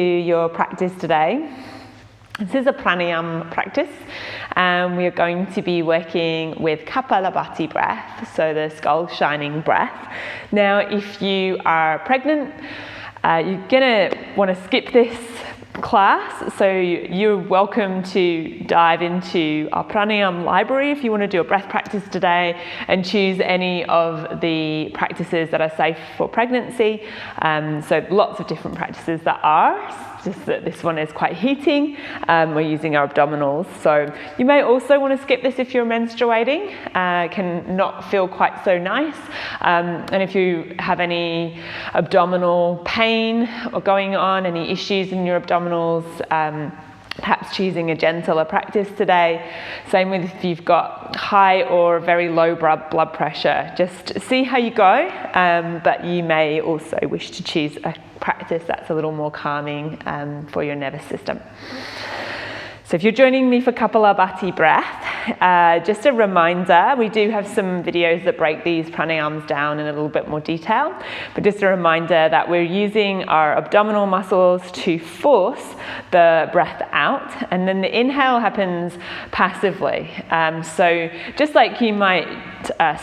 Your practice today. This is a pranayama practice, and we are going to be working with Kapalabhati breath, so the skull shining breath. Now, if you are pregnant, you're gonna want to skip this class, so you're welcome to dive into our pranayama library if you want to do a breath practice today and choose any of the practices that are safe for pregnancy. So lots of different practices that are, just that this one is quite heating. We're using our abdominals, so you may also want to skip this if you're menstruating. Can not feel quite so nice, and if you have any abdominal pain or going on, any issues in your abdominals, perhaps choosing a gentler practice today. Same with if you've got high or very low blood pressure. Just see how you go, but you may also wish to choose a practice that's a little more calming for your nervous system. So if you're joining me for Kapalabhati breath, just a reminder, we do have some videos that break these pranayamas down in a little bit more detail, but just a reminder that we're using our abdominal muscles to force the breath out, and then the inhale happens passively. So just like you might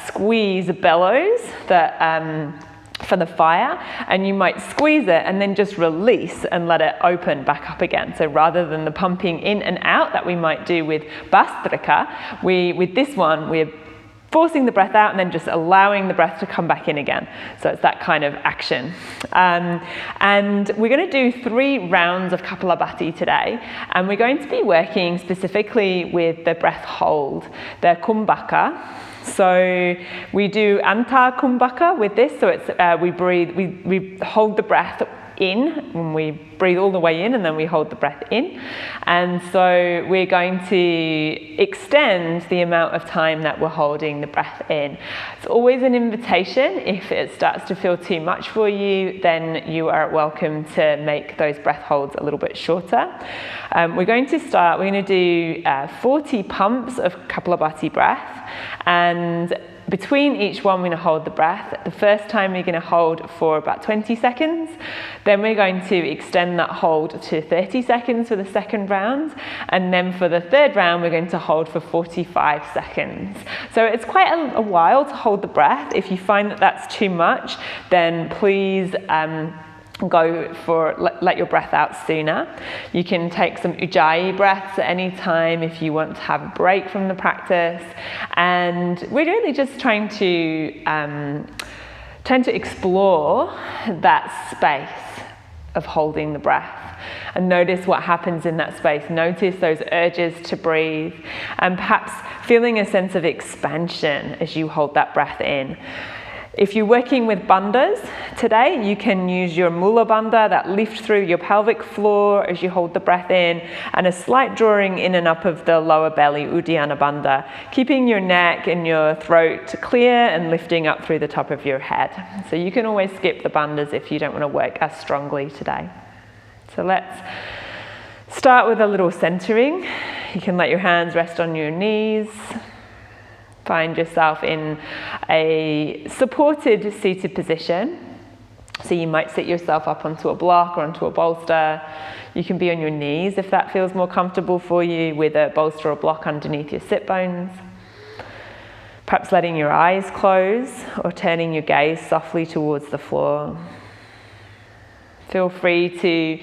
squeeze bellows that for the fire, and you might squeeze it and then just release and let it open back up again. So rather than the pumping in and out that we might do with Bastrika, with this one, we're forcing the breath out and then just allowing the breath to come back in again. So it's that kind of action. And we're going to do 3 rounds of Kapalabhati today, and we're going to be working specifically with the breath hold, the kumbhaka. So we do anta kumbhaka with this. So it's we hold the breath in, when we breathe all the way in, and then we hold the breath in. And so we're going to extend the amount of time that we're holding the breath in. It's always an invitation. If it starts to feel too much for you, then you are welcome to make those breath holds a little bit shorter. We're going to do 40 pumps of Kapalabhati breath, and between each one, we're going to hold the breath. The first time we're going to hold for about 20 seconds. Then we're going to extend that hold to 30 seconds for the second round. And then for the third round, we're going to hold for 45 seconds. So it's quite a while to hold the breath. If you find that that's too much, then please go for let your breath out sooner. You can take some ujjayi breaths at any time if you want to have a break from the practice. And we're really just trying to explore that space of holding the breath and notice what happens in that space. Notice those urges to breathe, and perhaps feeling a sense of expansion as you hold that breath in. If you're working with bandhas today, you can use your mula bandha, that lift through your pelvic floor as you hold the breath in, and a slight drawing in and up of the lower belly, uddiyana bandha, keeping your neck and your throat clear and lifting up through the top of your head. So you can always skip the bandhas if you don't want to work as strongly today. So let's start with a little centering. You can let your hands rest on your knees. Find yourself in a supported seated position. So you might sit yourself up onto a block or onto a bolster. You can be on your knees if that feels more comfortable for you, with a bolster or block underneath your sit bones. Perhaps letting your eyes close or turning your gaze softly towards the floor. Feel free to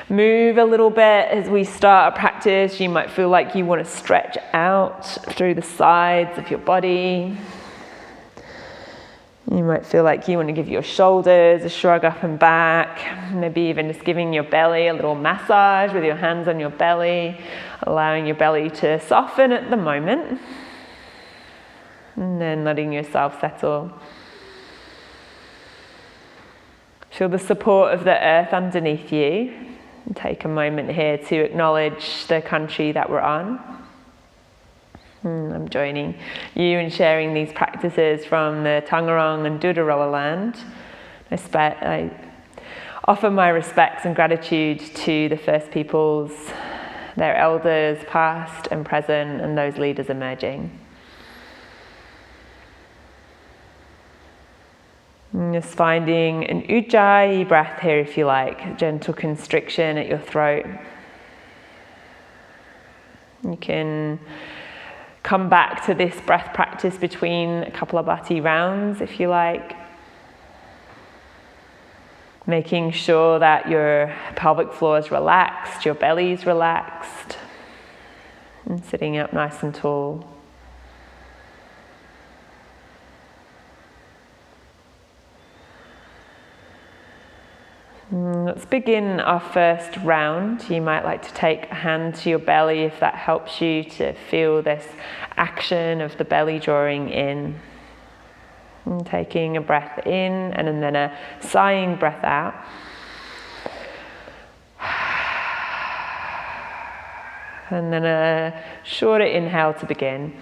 move a little bit as we start a practice. You might feel like you want to stretch out through the sides of your body. You might feel like you want to give your shoulders a shrug up and back. Maybe even just giving your belly a little massage with your hands on your belly, allowing your belly to soften at the moment. And then letting yourself settle. Feel the support of the earth underneath you. Take a moment here to acknowledge the country that we're on. I'm joining you in sharing these practices from the Tangerang and Dudaroa land. I offer my respects and gratitude to the First Peoples, their elders past and present, and those leaders emerging. And just finding an ujjayi breath here if you like, a gentle constriction at your throat. You can come back to this breath practice between Kapalabhati rounds if you like. Making sure that your pelvic floor is relaxed, your belly is relaxed, and sitting up nice and tall. Let's begin our first round. You might like to take a hand to your belly if that helps you to feel this action of the belly drawing in. And taking a breath in and then a sighing breath out. And then a shorter inhale to begin.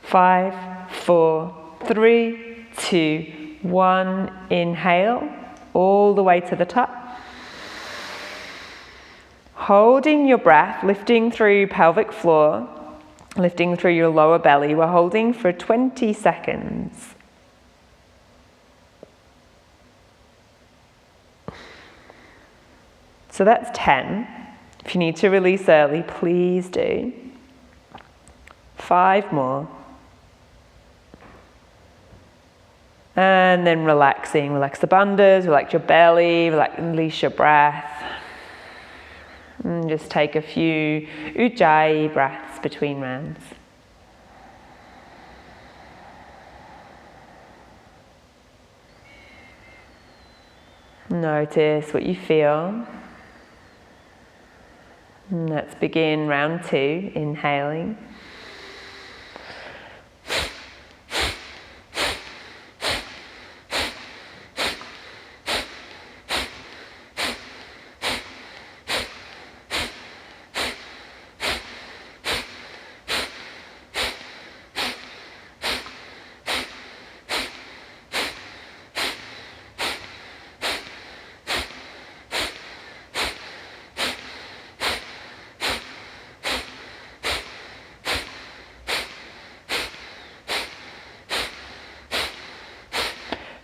5, 4, 3, 2, 1. Inhale all the way to the top. Holding your breath, lifting through pelvic floor, lifting through your lower belly. We're holding for 20 seconds. So that's 10. If you need to release early, please do. 5 more. And then relaxing. Relax the bandhas, relax your belly, release your breath. And just take a few ujjayi breaths between rounds. Notice what you feel. And let's begin round 2, inhaling.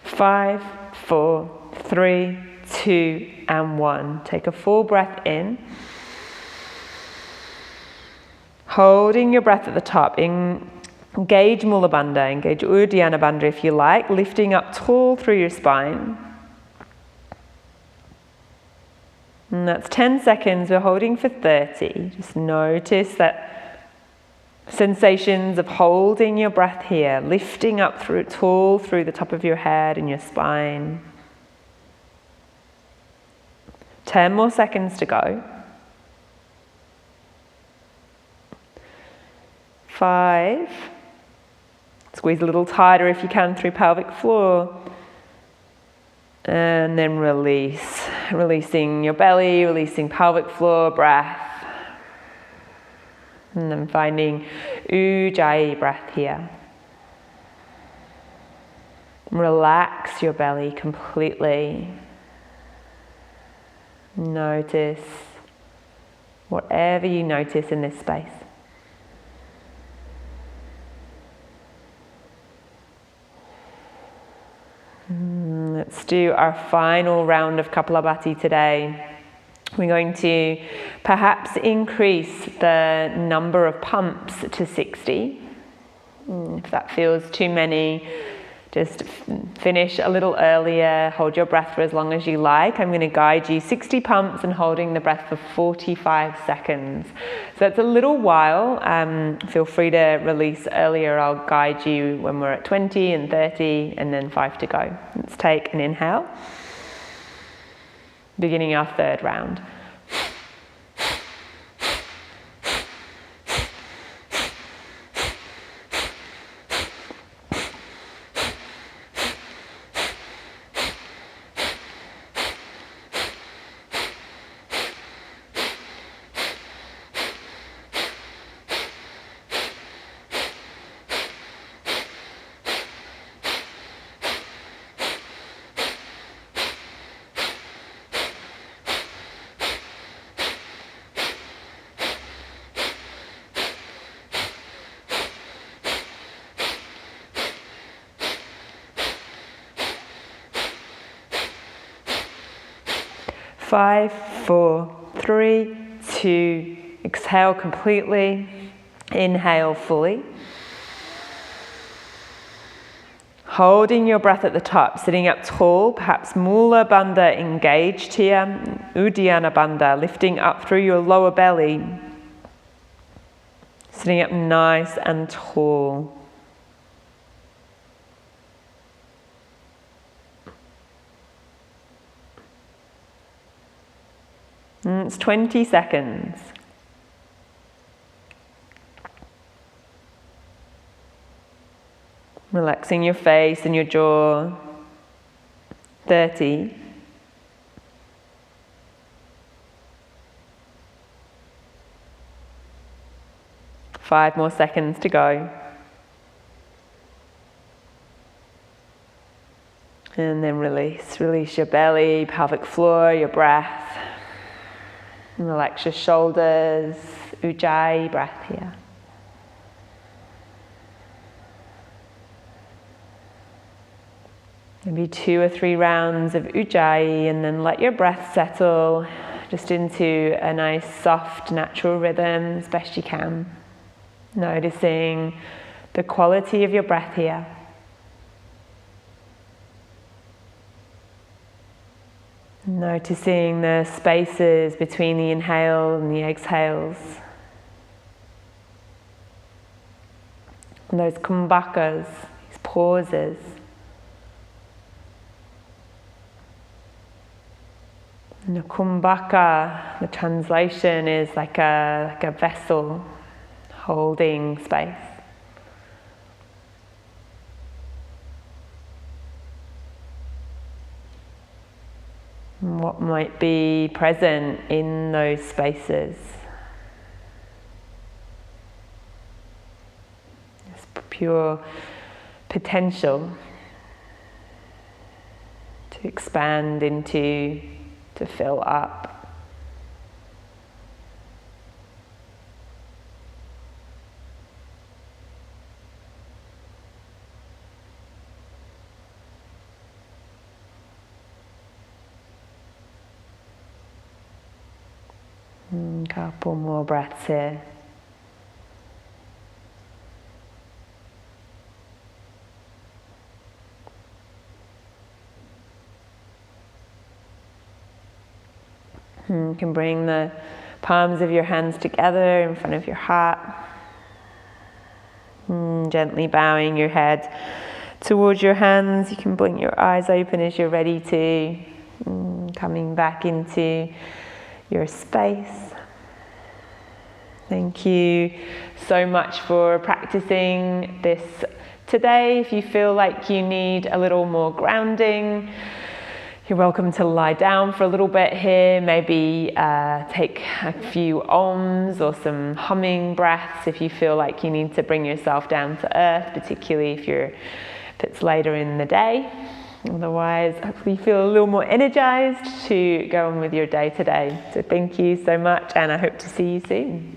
Five, 4, 3, 2, and 1. Take a full breath in. Holding your breath at the top. Engage Mula Bandha, engage Uddiyana Bandha if you like. Lifting up tall through your spine. And that's 10 seconds. We're holding for 30. Just notice that sensations of holding your breath here, lifting up through tall through the top of your head and your spine. 10 more seconds to go. 5. Squeeze a little tighter if you can through pelvic floor. And then release. Releasing your belly, releasing pelvic floor, breath. And then finding ujjayi breath here. Relax your belly completely. Notice whatever you notice in this space. Let's do our final round of Kapalabhati today. We're going to perhaps increase the number of pumps to 60. If that feels too many, just finish a little earlier, hold your breath for as long as you like. I'm going to guide you 60 pumps and holding the breath for 45 seconds. So it's a little while. Feel free to release earlier. I'll guide you when we're at 20 and 30 and then 5 to go. Let's take an inhale. Beginning our third round. 5, 4, 3, 2, exhale completely, inhale fully. Holding your breath at the top, sitting up tall, perhaps Mula Bandha engaged here, Uddiyana Bandha, lifting up through your lower belly, sitting up nice and tall. And it's 20 seconds. Relaxing your face and your jaw. 30. Five more seconds to go. And then release. Release your belly, pelvic floor, your breath. And relax your shoulders. Ujjayi breath here. Maybe 2 or 3 rounds of Ujjayi, and then let your breath settle just into a nice soft natural rhythm as best you can. Noticing the quality of your breath here. Noticing the spaces between the inhale and the exhales. And those kumbhakas, these pauses. And the kumbhaka, the translation is like a vessel holding space. And what might be present in those spaces? This pure potential to expand into, to fill up. Couple more breaths here. You can bring the palms of your hands together in front of your heart. Gently bowing your head towards your hands. You can blink your eyes open as you're ready to. Coming back into your space. Thank you so much for practicing this today. If you feel like you need a little more grounding, you're welcome to lie down for a little bit here. Maybe take a few ohms or some humming breaths if you feel like you need to bring yourself down to earth, particularly if it's later in the day. Otherwise, hopefully you feel a little more energized to go on with your day today. So thank you so much, and I hope to see you soon.